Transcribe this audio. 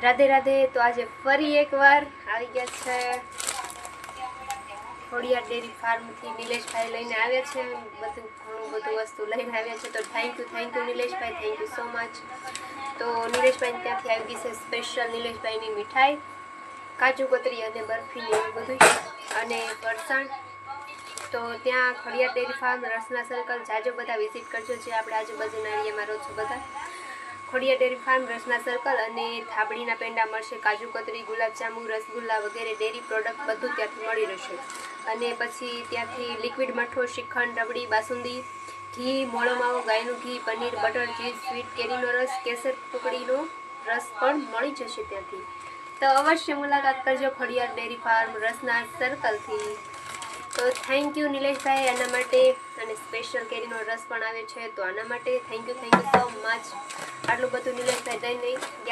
રાધે રાધે। તો આજે ફરી એકવાર આવી ગયા છે ખોડિયાર ડેરી ફાર્મથી નિલેશભાઈ લઈને આવ્યા છે, ઘણું બધું વસ્તુ લઈને આવ્યા છે। તો thank you Nileshbhai, thank you so much. તો નિલેશભાઈ ત્યાંથી આવી ગઈ છે સ્પેશિયલ નિલેશભાઈની મીઠાઈ, કાજુ કતરી અને બરફીને એવું બધું અને ફરસાણ। તો ત્યાં ખોડિયાર ડેરી ફાર્મ રસના સર્કલ જાજો બધા વિઝિટ કરજો, જે આપણે આજુબાજુના એરિયામાં રહો છો બધા। ખોડિયાર ડેરી ફાર્મ રસના સર્કલ અને થાબડીના પેંડા મળશે, કાજુ કતરી, ગુલાબજાંબુ, રસગુલ્લા વગેરે ડેરી પ્રોડક્ટ બધું ત્યાંથી મળી રહેશે। અને પછી ત્યાંથી લિક્વિડ મઠો, શ્રીખંડ, રબડી, બાસુંદી, ઘી, મોળો માવો, ગાયનું ઘી, પનીર, બટર, ચીઝ, સ્વીટ, કેરીનો રસ, કેસર ટુકડીનો રસ પણ મળી જશે ત્યાંથી। તો અવશ્ય મુલાકાત કરજો ખોડિયાર ડેરી ફાર્મ રસના સર્કલથી। તો થેન્ક યુ નિલેશભાઈ આના માટે, અને સ્પેશિયલ કેરીનો રસ પણ આવે છે, તો આના માટે થેન્ક યુ સો મચ। આટલું બધું નિલેશભાઈ દઈ નહીં